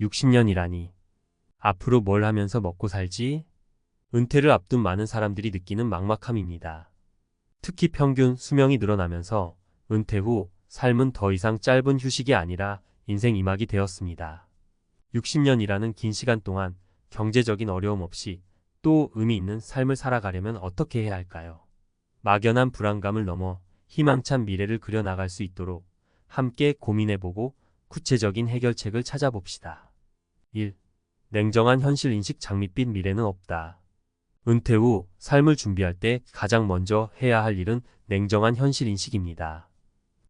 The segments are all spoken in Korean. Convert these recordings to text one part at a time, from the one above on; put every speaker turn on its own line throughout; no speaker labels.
60년이라니. 앞으로 뭘 하면서 먹고 살지? 은퇴를 앞둔 많은 사람들이 느끼는 막막함입니다. 특히 평균 수명이 늘어나면서 은퇴 후 삶은 더 이상 짧은 휴식이 아니라 인생 이막이 되었습니다. 60년이라는 긴 시간 동안 경제적인 어려움 없이 또 의미 있는 삶을 살아가려면 어떻게 해야 할까요? 막연한 불안감을 넘어 희망찬 미래를 그려나갈 수 있도록 함께 고민해보고 구체적인 해결책을 찾아봅시다. 1. 냉정한 현실 인식. 장밋빛 미래는 없다. 은퇴 후 삶을 준비할 때 가장 먼저 해야 할 일은 냉정한 현실 인식입니다.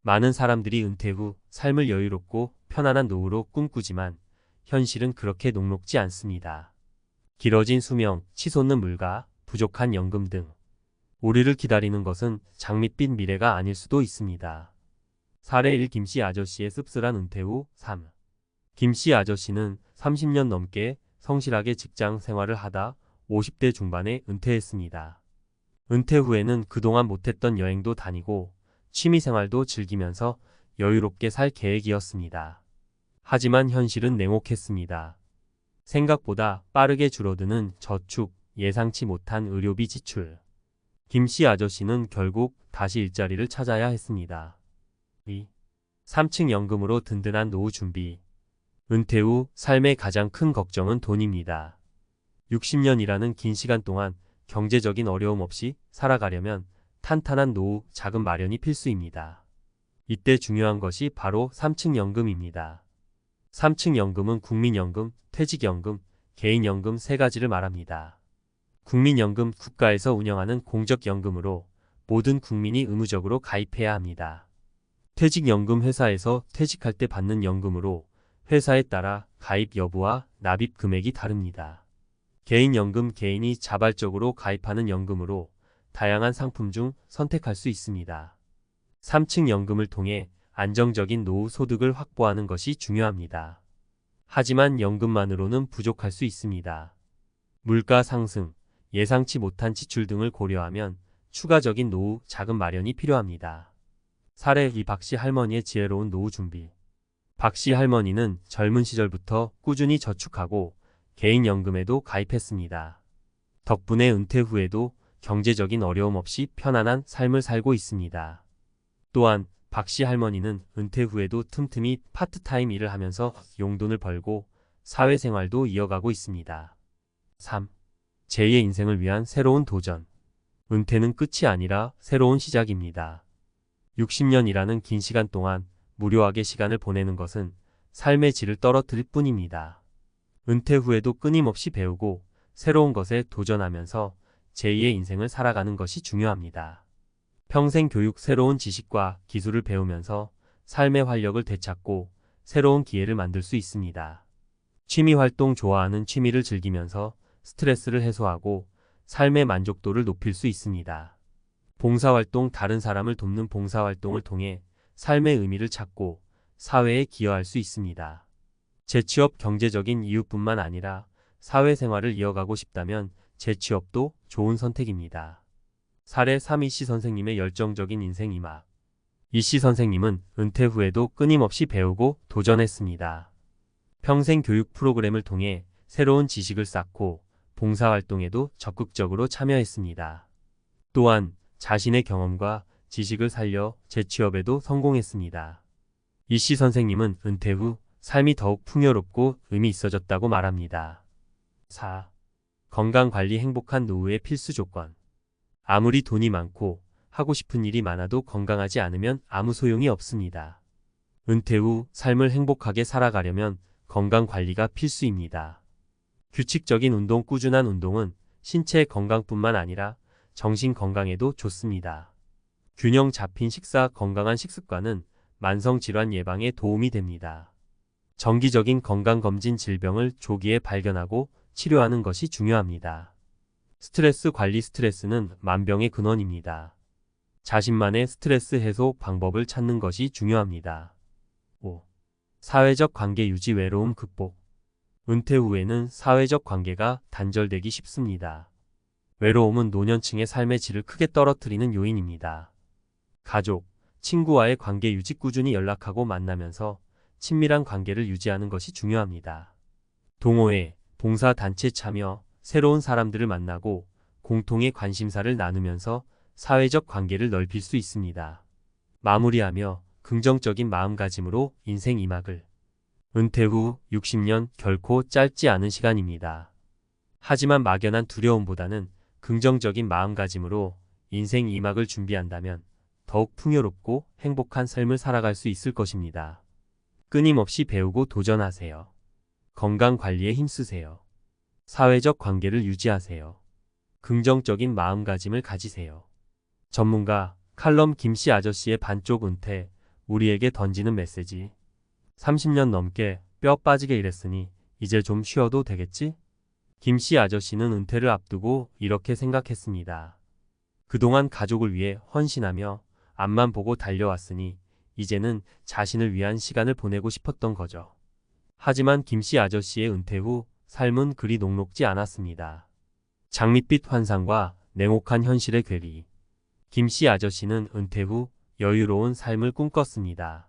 많은 사람들이 은퇴 후 삶을 여유롭고 편안한 노후로 꿈꾸지만 현실은 그렇게 녹록지 않습니다. 길어진 수명, 치솟는 물가, 부족한 연금 등 우리를 기다리는 것은 장밋빛 미래가 아닐 수도 있습니다. 사례 1. 김씨 아저씨의 씁쓸한 은퇴 후 삶. 김씨 아저씨는 30년 넘게 성실하게 직장 생활을 하다 50대 중반에 은퇴했습니다. 은퇴 후에는 그동안 못했던 여행도 다니고 취미생활도 즐기면서 여유롭게 살 계획이었습니다. 하지만 현실은 냉혹했습니다. 생각보다 빠르게 줄어드는 저축, 예상치 못한 의료비 지출. 김씨 아저씨는 결국 다시 일자리를 찾아야 했습니다. 2. 3층 연금으로 든든한 노후 준비. 은퇴 후 삶의 가장 큰 걱정은 돈입니다. 60년이라는 긴 시간 동안 경제적인 어려움 없이 살아가려면 탄탄한 노후 자금 마련이 필수입니다. 이때 중요한 것이 바로 3층 연금입니다. 3층 연금은 국민연금, 퇴직연금, 개인연금 세 가지를 말합니다. 국민연금 국가에서 운영하는 공적연금으로 모든 국민이 의무적으로 가입해야 합니다. 퇴직연금 회사에서 퇴직할 때 받는 연금으로 회사에 따라 가입 여부와 납입 금액이 다릅니다. 개인연금 개인이 자발적으로 가입하는 연금으로 다양한 상품 중 선택할 수 있습니다. 3층 연금을 통해 안정적인 노후 소득을 확보하는 것이 중요합니다. 하지만 연금만으로는 부족할 수 있습니다. 물가 상승, 예상치 못한 지출 등을 고려하면 추가적인 노후 자금 마련이 필요합니다. 사례 2. 박씨 할머니의 지혜로운 노후 준비. 박씨 할머니는 젊은 시절부터 꾸준히 저축하고 개인연금에도 가입했습니다. 덕분에 은퇴 후에도 경제적인 어려움 없이 편안한 삶을 살고 있습니다. 또한 박씨 할머니는 은퇴 후에도 틈틈이 파트타임 일을 하면서 용돈을 벌고 사회생활도 이어가고 있습니다. 3. 제2의 인생을 위한 새로운 도전. 은퇴는 끝이 아니라 새로운 시작입니다. 60년이라는 긴 시간 동안 무료하게 시간을 보내는 것은 삶의 질을 떨어뜨릴 뿐입니다. 은퇴 후에도 끊임없이 배우고 새로운 것에 도전하면서 제2의 인생을 살아가는 것이 중요합니다. 평생 교육, 새로운 지식과 기술을 배우면서 삶의 활력을 되찾고 새로운 기회를 만들 수 있습니다. 취미활동. 좋아하는 취미를 즐기면서 스트레스를 해소하고 삶의 만족도를 높일 수 있습니다. 봉사활동. 다른 사람을 돕는 봉사활동을 통해 삶의 의미를 찾고 사회에 기여할 수 있습니다. 재취업. 경제적인 이유뿐만 아니라 사회생활을 이어가고 싶다면 재취업도 좋은 선택입니다. 사례 3. 이씨 선생님의 열정적인 인생 이막. 이씨 선생님은 은퇴 후에도 끊임없이 배우고 도전했습니다. 평생 교육 프로그램을 통해 새로운 지식을 쌓고 봉사활동에도 적극적으로 참여했습니다. 또한 자신의 경험과 지식을 살려 재취업에도 성공했습니다. 이씨 선생님은 은퇴 후 삶이 더욱 풍요롭고 의미 있어졌다고 말합니다. 4. 건강관리. 행복한 노후의 필수 조건. 아무리 돈이 많고 하고 싶은 일이 많아도 건강하지 않으면 아무 소용이 없습니다. 은퇴 후 삶을 행복하게 살아가려면 건강관리가 필수입니다. 규칙적인 운동. 꾸준한 운동은 신체 건강뿐만 아니라 정신 건강에도 좋습니다. 균형 잡힌 식사. 건강한 식습관은 만성질환 예방에 도움이 됩니다. 정기적인 건강검진. 질병을 조기에 발견하고 치료하는 것이 중요합니다. 스트레스 관리. 스트레스는 만병의 근원입니다. 자신만의 스트레스 해소 방법을 찾는 것이 중요합니다. 5. 사회적 관계 유지. 외로움 극복. 은퇴 후에는 사회적 관계가 단절되기 쉽습니다. 외로움은 노년층의 삶의 질을 크게 떨어뜨리는 요인입니다. 가족, 친구와의 관계 유지. 꾸준히 연락하고 만나면서 친밀한 관계를 유지하는 것이 중요합니다. 동호회, 봉사단체 참여, 새로운 사람들을 만나고 공통의 관심사를 나누면서 사회적 관계를 넓힐 수 있습니다. 마무리하며 긍정적인 마음가짐으로 인생 2막을. 은퇴 후 60년 결코 짧지 않은 시간입니다. 하지만 막연한 두려움보다는 긍정적인 마음가짐으로 인생 2막을 준비한다면 더욱 풍요롭고 행복한 삶을 살아갈 수 있을 것입니다. 끊임없이 배우고 도전하세요. 건강 관리에 힘쓰세요. 사회적 관계를 유지하세요. 긍정적인 마음가짐을 가지세요. 전문가 칼럼 김씨 아저씨의 반쪽 은퇴, 우리에게 던지는 메시지. 30년 넘게 뼈 빠지게 일했으니 이제 좀 쉬어도 되겠지? 김씨 아저씨는 은퇴를 앞두고 이렇게 생각했습니다. 그동안 가족을 위해 헌신하며 앞만 보고 달려왔으니 이제는 자신을 위한 시간을 보내고 싶었던 거죠. 하지만 김씨 아저씨의 은퇴 후 삶은 그리 녹록지 않았습니다. 장밋빛 환상과 냉혹한 현실의 괴리. 김씨 아저씨는 은퇴 후 여유로운 삶을 꿈꿨습니다.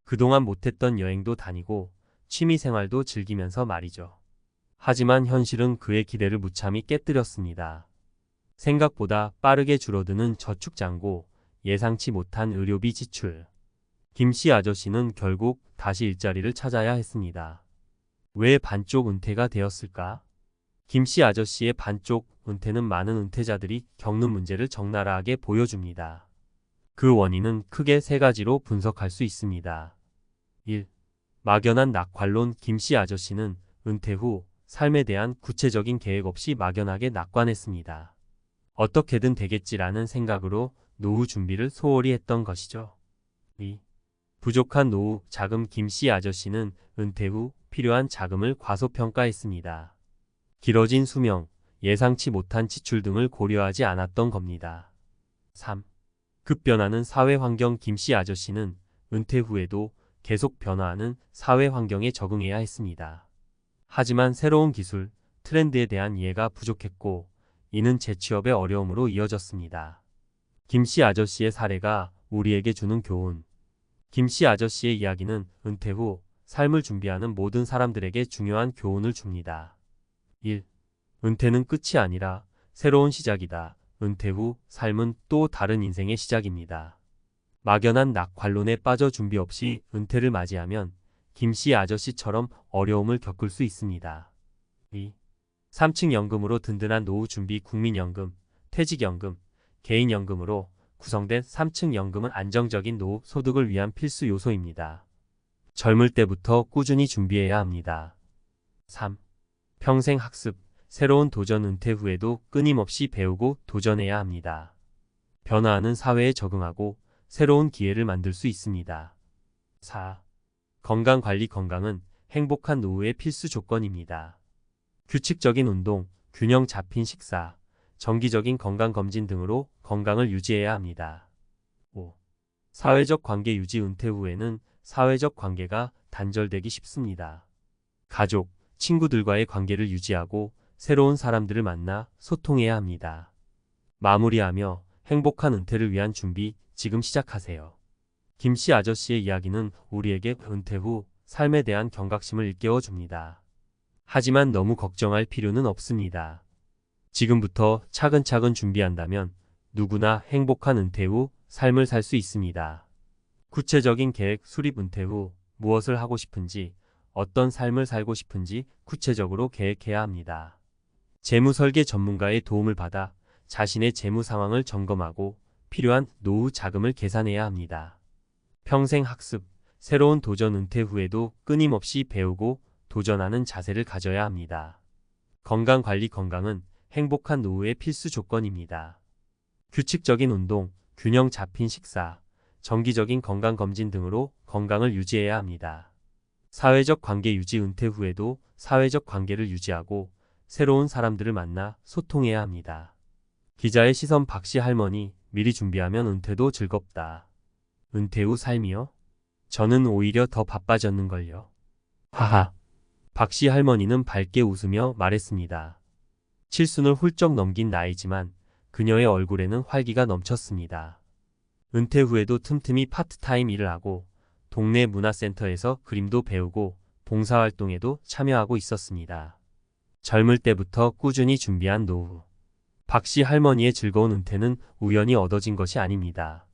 그동안 못했던 여행도 다니고 취미생활도 즐기면서 말이죠. 하지만 현실은 그의 기대를 무참히 깨뜨렸습니다. 생각보다 빠르게 줄어드는 저축장고, 예상치 못한 의료비 지출. 김씨 아저씨는 결국 다시 일자리를 찾아야 했습니다. 왜 반쪽 은퇴가 되었을까? 김씨 아저씨의 반쪽 은퇴는 많은 은퇴자들이 겪는 문제를 적나라하게 보여줍니다. 그 원인은 크게 세 가지로 분석할 수 있습니다. 1. 막연한 낙관론. 김씨 아저씨는 은퇴 후 삶에 대한 구체적인 계획 없이 막연하게 낙관했습니다. 어떻게든 되겠지라는 생각으로 노후 준비를 소홀히 했던 것이죠. 2. 부족한 노후 자금. 김씨 아저씨는 은퇴 후 필요한 자금을 과소평가했습니다. 길어진 수명, 예상치 못한 지출 등을 고려하지 않았던 겁니다. 3. 급변하는 사회 환경. 김씨 아저씨는 은퇴 후에도 계속 변화하는 사회 환경에 적응해야 했습니다. 하지만 새로운 기술, 트렌드에 대한 이해가 부족했고 이는 재취업의 어려움으로 이어졌습니다. 김씨 아저씨의 사례가 우리에게 주는 교훈. 김씨 아저씨의 이야기는 은퇴 후 삶을 준비하는 모든 사람들에게 중요한 교훈을 줍니다. 1. 은퇴는 끝이 아니라 새로운 시작이다. 은퇴 후 삶은 또 다른 인생의 시작입니다. 막연한 낙관론에 빠져 준비 없이 은퇴를 맞이하면 김씨 아저씨처럼 어려움을 겪을 수 있습니다. 2. 3층 연금으로 든든한 노후 준비. 국민연금, 퇴직연금, 개인연금으로 구성된 3층 연금은 안정적인 노후 소득을 위한 필수 요소입니다. 젊을 때부터 꾸준히 준비해야 합니다. 3. 평생 학습, 새로운 도전. 은퇴 후에도 끊임없이 배우고 도전해야 합니다. 변화하는 사회에 적응하고 새로운 기회를 만들 수 있습니다. 4. 건강관리. 건강은 행복한 노후의 필수 조건입니다. 규칙적인 운동, 균형 잡힌 식사, 정기적인 건강검진 등으로 건강을 유지해야 합니다. 5. 사회적 관계 유지. 은퇴 후에는 사회적 관계가 단절되기 쉽습니다. 가족, 친구들과의 관계를 유지하고 새로운 사람들을 만나 소통해야 합니다. 마무리하며 행복한 은퇴를 위한 준비 지금 시작하세요. 김씨 아저씨의 이야기는 우리에게 은퇴 후 삶에 대한 경각심을 일깨워 줍니다. 하지만 너무 걱정할 필요는 없습니다. 지금부터 차근차근 준비한다면 누구나 행복한 은퇴 후 삶을 살 수 있습니다. 구체적인 계획 수립. 은퇴 후 무엇을 하고 싶은지, 어떤 삶을 살고 싶은지 구체적으로 계획해야 합니다. 재무 설계 전문가의 도움을 받아 자신의 재무 상황을 점검하고 필요한 노후 자금을 계산해야 합니다. 평생 학습, 새로운 도전. 은퇴 후에도 끊임없이 배우고 도전하는 자세를 가져야 합니다. 건강관리. 건강은 행복한 노후의 필수 조건입니다. 규칙적인 운동, 균형 잡힌 식사, 정기적인 건강검진 등으로 건강을 유지해야 합니다. 사회적 관계 유지. 은퇴 후에도 사회적 관계를 유지하고 새로운 사람들을 만나 소통해야 합니다. 기자의 시선. 박씨 할머니, 미리 준비하면 은퇴도 즐겁다. 은퇴 후 삶이요? 저는 오히려 더 바빠졌는걸요. 하하. 박씨 할머니는 밝게 웃으며 말했습니다. 칠순을 훌쩍 넘긴 나이지만 그녀의 얼굴에는 활기가 넘쳤습니다. 은퇴 후에도 틈틈이 파트타임 일을 하고 동네 문화센터에서 그림도 배우고 봉사활동에도 참여하고 있었습니다. 젊을 때부터 꾸준히 준비한 노후. 박씨 할머니의 즐거운 은퇴는 우연히 얻어진 것이 아닙니다.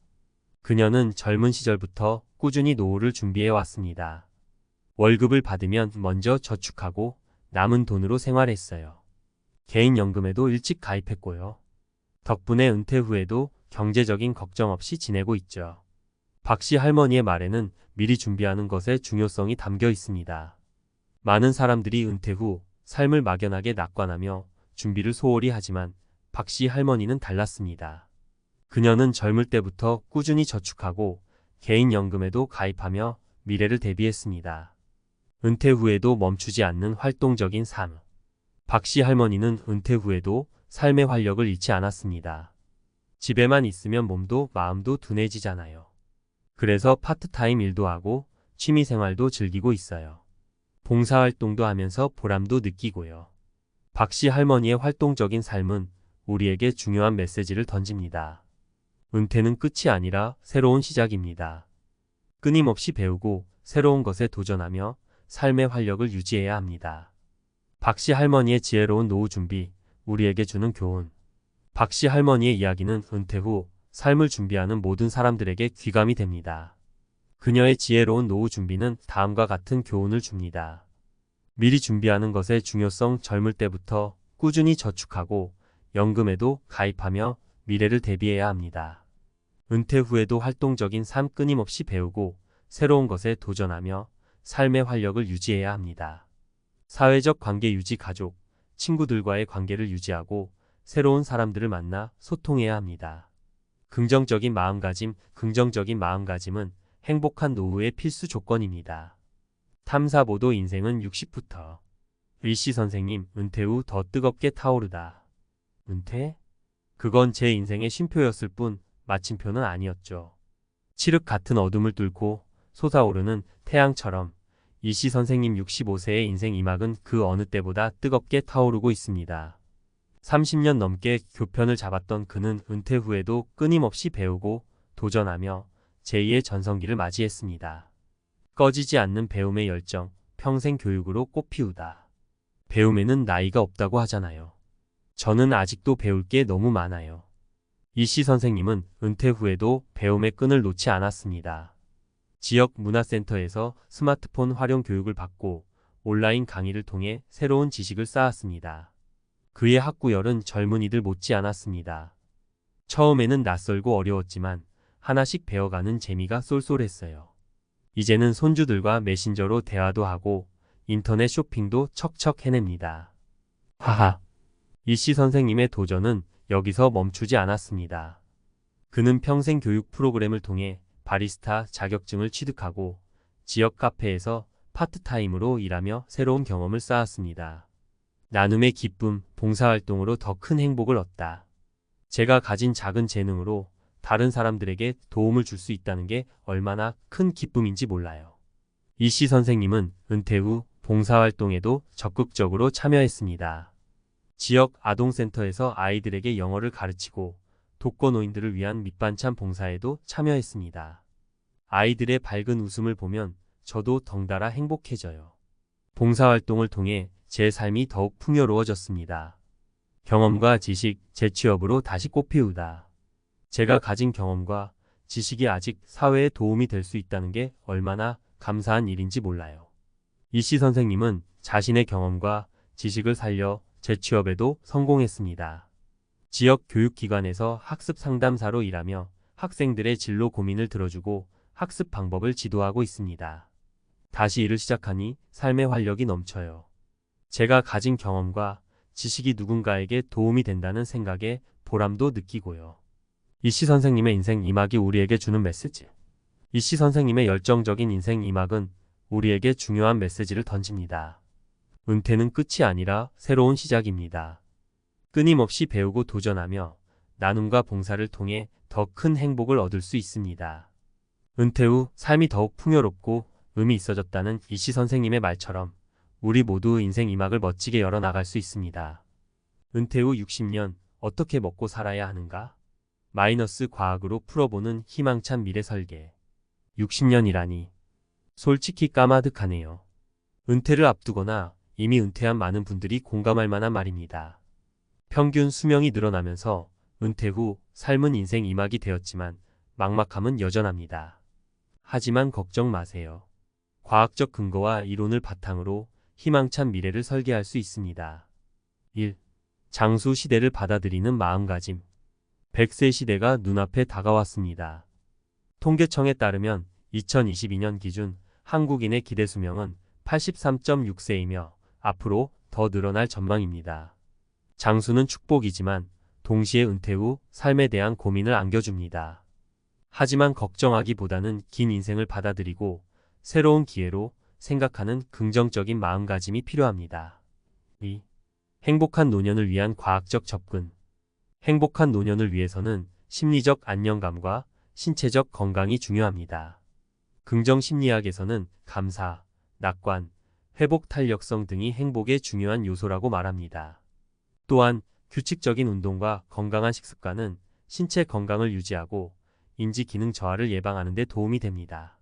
그녀는 젊은 시절부터 꾸준히 노후를 준비해 왔습니다. 월급을 받으면 먼저 저축하고 남은 돈으로 생활했어요. 개인연금에도 일찍 가입했고요. 덕분에 은퇴 후에도 경제적인 걱정 없이 지내고 있죠. 박씨 할머니의 말에는 미리 준비하는 것의 중요성이 담겨 있습니다. 많은 사람들이 은퇴 후 삶을 막연하게 낙관하며 준비를 소홀히 하지만 박씨 할머니는 달랐습니다. 그녀는 젊을 때부터 꾸준히 저축하고 개인연금에도 가입하며 미래를 대비했습니다. 은퇴 후에도 멈추지 않는 활동적인 삶. 박씨 할머니는 은퇴 후에도 삶의 활력을 잃지 않았습니다. 집에만 있으면 몸도 마음도 둔해지잖아요. 그래서 파트타임 일도 하고 취미생활도 즐기고 있어요. 봉사활동도 하면서 보람도 느끼고요. 박씨 할머니의 활동적인 삶은 우리에게 중요한 메시지를 던집니다. 은퇴는 끝이 아니라 새로운 시작입니다. 끊임없이 배우고 새로운 것에 도전하며 삶의 활력을 유지해야 합니다. 박씨 할머니의 지혜로운 노후 준비, 우리에게 주는 교훈. 박씨 할머니의 이야기는 은퇴 후 삶을 준비하는 모든 사람들에게 귀감이 됩니다. 그녀의 지혜로운 노후 준비는 다음과 같은 교훈을 줍니다. 미리 준비하는 것의 중요성. 젊을 때부터 꾸준히 저축하고 연금에도 가입하며 미래를 대비해야 합니다. 은퇴 후에도 활동적인 삶. 끊임없이 배우고 새로운 것에 도전하며 삶의 활력을 유지해야 합니다. 사회적 관계 유지. 가족, 친구들과의 관계를 유지하고 새로운 사람들을 만나 소통해야 합니다. 긍정적인 마음가짐. 긍정적인 마음가짐은 행복한 노후의 필수 조건입니다. 탐사보도. 인생은 60부터. 일씨 선생님, 은퇴 후 더 뜨겁게 타오르다. 은퇴? 그건 제 인생의 쉼표였을 뿐 마침표는 아니었죠. 칠흑 같은 어둠을 뚫고 솟아오르는 태양처럼 일씨 선생님 65세의 인생 이막은 그 어느 때보다 뜨겁게 타오르고 있습니다. 30년 넘게 교편을 잡았던 그는 은퇴 후에도 끊임없이 배우고 도전하며 제2의 전성기를 맞이했습니다. 꺼지지 않는 배움의 열정, 평생 교육으로 꽃피우다. 배움에는 나이가 없다고 하잖아요. 저는 아직도 배울 게 너무 많아요. 이씨 선생님은 은퇴 후에도 배움의 끈을 놓지 않았습니다. 지역 문화센터에서 스마트폰 활용 교육을 받고 온라인 강의를 통해 새로운 지식을 쌓았습니다. 그의 학구열은 젊은이들 못지 않았습니다. 처음에는 낯설고 어려웠지만 하나씩 배워가는 재미가 쏠쏠했어요. 이제는 손주들과 메신저로 대화도 하고 인터넷 쇼핑도 척척 해냅니다. 하하. 이씨 선생님의 도전은 여기서 멈추지 않았습니다. 그는 평생 교육 프로그램을 통해 바리스타 자격증을 취득하고 지역 카페에서 파트타임으로 일하며 새로운 경험을 쌓았습니다. 나눔의 기쁨, 봉사활동으로 더 큰 행복을 얻다. 제가 가진 작은 재능으로 다른 사람들에게 도움을 줄 수 있다는 게 얼마나 큰 기쁨인지 몰라요. 이씨 선생님은 은퇴 후 봉사활동에도 적극적으로 참여했습니다. 지역 아동센터에서 아이들에게 영어를 가르치고 독거노인들을 위한 밑반찬 봉사에도 참여했습니다. 아이들의 밝은 웃음을 보면 저도 덩달아 행복해져요. 봉사활동을 통해 제 삶이 더욱 풍요로워졌습니다. 경험과 지식, 재취업으로 다시 꽃피우다. 제가 가진 경험과 지식이 아직 사회에 도움이 될 수 있다는 게 얼마나 감사한 일인지 몰라요. 이씨 선생님은 자신의 경험과 지식을 살려 재취업에도 성공했습니다. 지역 교육기관에서 학습 상담사로 일하며 학생들의 진로 고민을 들어주고 학습 방법을 지도하고 있습니다. 다시 일을 시작하니 삶의 활력이 넘쳐요. 제가 가진 경험과 지식이 누군가에게 도움이 된다는 생각에 보람도 느끼고요. 이씨 선생님의 인생 이막이 우리에게 주는 메시지. 이씨 선생님의 열정적인 인생 이막은 우리에게 중요한 메시지를 던집니다. 은퇴는 끝이 아니라 새로운 시작입니다. 끊임없이 배우고 도전하며 나눔과 봉사를 통해 더 큰 행복을 얻을 수 있습니다. 은퇴 후 삶이 더욱 풍요롭고 의미 있어졌다는 이씨 선생님의 말처럼 우리 모두 인생 이막을 멋지게 열어나갈 수 있습니다. 은퇴 후 60년 어떻게 먹고 살아야 하는가? 마이너스 과학으로 풀어보는 희망찬 미래 설계. 60년이라니 솔직히 까마득하네요. 은퇴를 앞두거나 이미 은퇴한 많은 분들이 공감할 만한 말입니다. 평균 수명이 늘어나면서 은퇴 후 삶은 인생 2막이 되었지만 막막함은 여전합니다. 하지만 걱정 마세요. 과학적 근거와 이론을 바탕으로 희망찬 미래를 설계할 수 있습니다. 1. 장수 시대를 받아들이는 마음가짐. 100세 시대가 눈앞에 다가왔습니다. 통계청에 따르면 2022년 기준 한국인의 기대 수명은 83.6세이며 앞으로 더 늘어날 전망입니다. 장수는 축복이지만 동시에 은퇴 후 삶에 대한 고민을 안겨줍니다. 하지만 걱정하기보다는 긴 인생을 받아들이고 새로운 기회로 생각하는 긍정적인 마음가짐이 필요합니다. 2. 행복한 노년을 위한 과학적 접근. 행복한 노년을 위해서는 심리적 안정감과 신체적 건강이 중요합니다. 긍정심리학에서는 감사, 낙관, 회복 탄력성 등이 행복의 중요한 요소라고 말합니다. 또한 규칙적인 운동과 건강한 식습관은 신체 건강을 유지하고 인지 기능 저하를 예방하는 데 도움이 됩니다.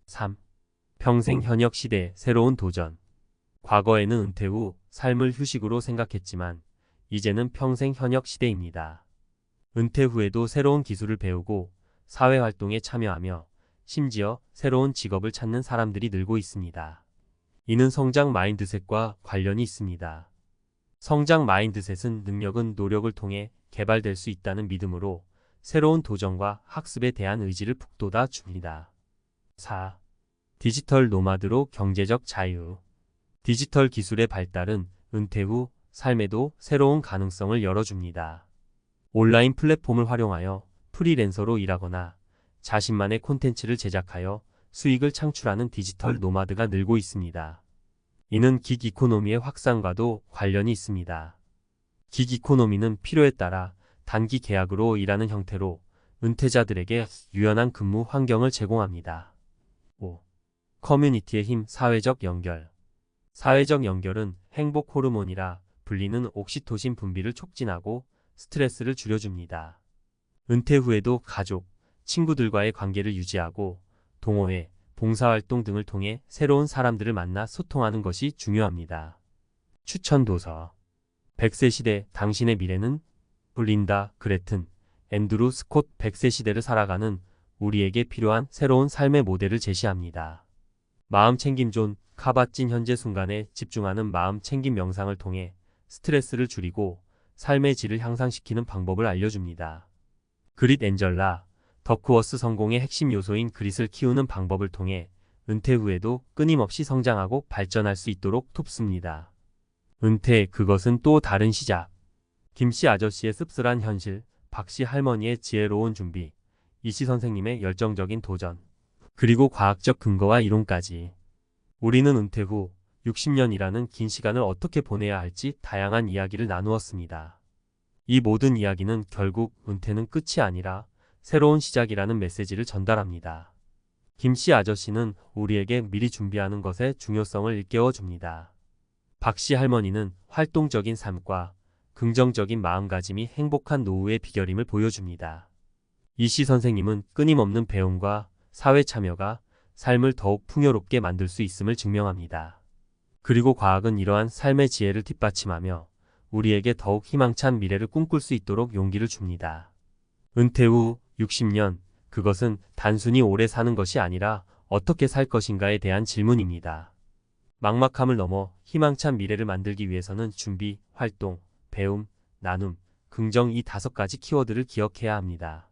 3. 평생 현역 시대 새로운 도전. 과거에는 은퇴 후 삶을 휴식으로 생각했지만 이제는 평생 현역 시대입니다. 은퇴 후에도 새로운 기술을 배우고 사회활동에 참여하며 심지어 새로운 직업을 찾는 사람들이 늘고 있습니다. 이는 성장 마인드셋과 관련이 있습니다. 성장 마인드셋은 능력은 노력을 통해 개발될 수 있다는 믿음으로 새로운 도전과 학습에 대한 의지를 북돋아 줍니다. 4. 디지털 노마드로 경제적 자유. 디지털 기술의 발달은 은퇴 후 삶에도 새로운 가능성을 열어줍니다. 온라인 플랫폼을 활용하여 프리랜서로 일하거나 자신만의 콘텐츠를 제작하여 수익을 창출하는 디지털 노마드가 늘고 있습니다. 이는 긱 이코노미의 확산과도 관련이 있습니다. 긱 이코노미는 필요에 따라 단기 계약으로 일하는 형태로 은퇴자들에게 유연한 근무 환경을 제공합니다. 5. 커뮤니티의 힘, 사회적 연결. 사회적 연결은 행복 호르몬이라 불리는 옥시토신 분비를 촉진하고 스트레스를 줄여줍니다. 은퇴 후에도 가족, 친구들과의 관계를 유지하고 동호회, 봉사활동 등을 통해 새로운 사람들을 만나 소통하는 것이 중요합니다. 추천 도서. 100세 시대 당신의 미래는? 린다 그레튼, 앤드루 스콧 100세 시대를 살아가는 우리에게 필요한 새로운 삶의 모델을 제시합니다. 마음 챙김 존 카바찐 현재 순간에 집중하는 마음 챙김 명상을 통해 스트레스를 줄이고 삶의 질을 향상시키는 방법을 알려줍니다. 그릿 앤젤라, 더크워스 성공의 핵심 요소인 그릿을 키우는 방법을 통해 은퇴 후에도 끊임없이 성장하고 발전할 수 있도록 돕습니다. 은퇴, 그것은 또 다른 시작. 김씨 아저씨의 씁쓸한 현실, 박씨 할머니의 지혜로운 준비, 이씨 선생님의 열정적인 도전, 그리고 과학적 근거와 이론까지. 우리는 은퇴 후 60년이라는 긴 시간을 어떻게 보내야 할지 다양한 이야기를 나누었습니다. 이 모든 이야기는 결국 은퇴는 끝이 아니라 새로운 시작이라는 메시지를 전달합니다. 김씨 아저씨는 우리에게 미리 준비하는 것의 중요성을 일깨워줍니다. 박씨 할머니는 활동적인 삶과 긍정적인 마음가짐이 행복한 노후의 비결임을 보여줍니다. 이씨 선생님은 끊임없는 배움과 사회 참여가 삶을 더욱 풍요롭게 만들 수 있음을 증명합니다. 그리고 과학은 이러한 삶의 지혜를 뒷받침하며 우리에게 더욱 희망찬 미래를 꿈꿀 수 있도록 용기를 줍니다. 은퇴 후 60년, 그것은 단순히 오래 사는 것이 아니라 어떻게 살 것인가에 대한 질문입니다. 막막함을 넘어 희망찬 미래를 만들기 위해서는 준비, 활동, 배움, 나눔, 긍정 이 5가지 키워드를 기억해야 합니다.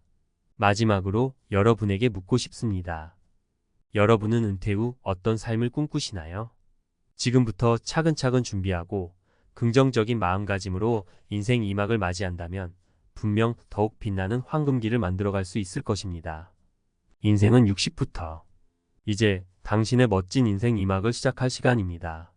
마지막으로 여러분에게 묻고 싶습니다. 여러분은 은퇴 후 어떤 삶을 꿈꾸시나요? 지금부터 차근차근 준비하고 긍정적인 마음가짐으로 인생 2막을 맞이한다면 분명 더욱 빛나는 황금기를 만들어갈 수 있을 것입니다. 인생은 60부터. 이제 당신의 멋진 인생 2막을 시작할 시간입니다.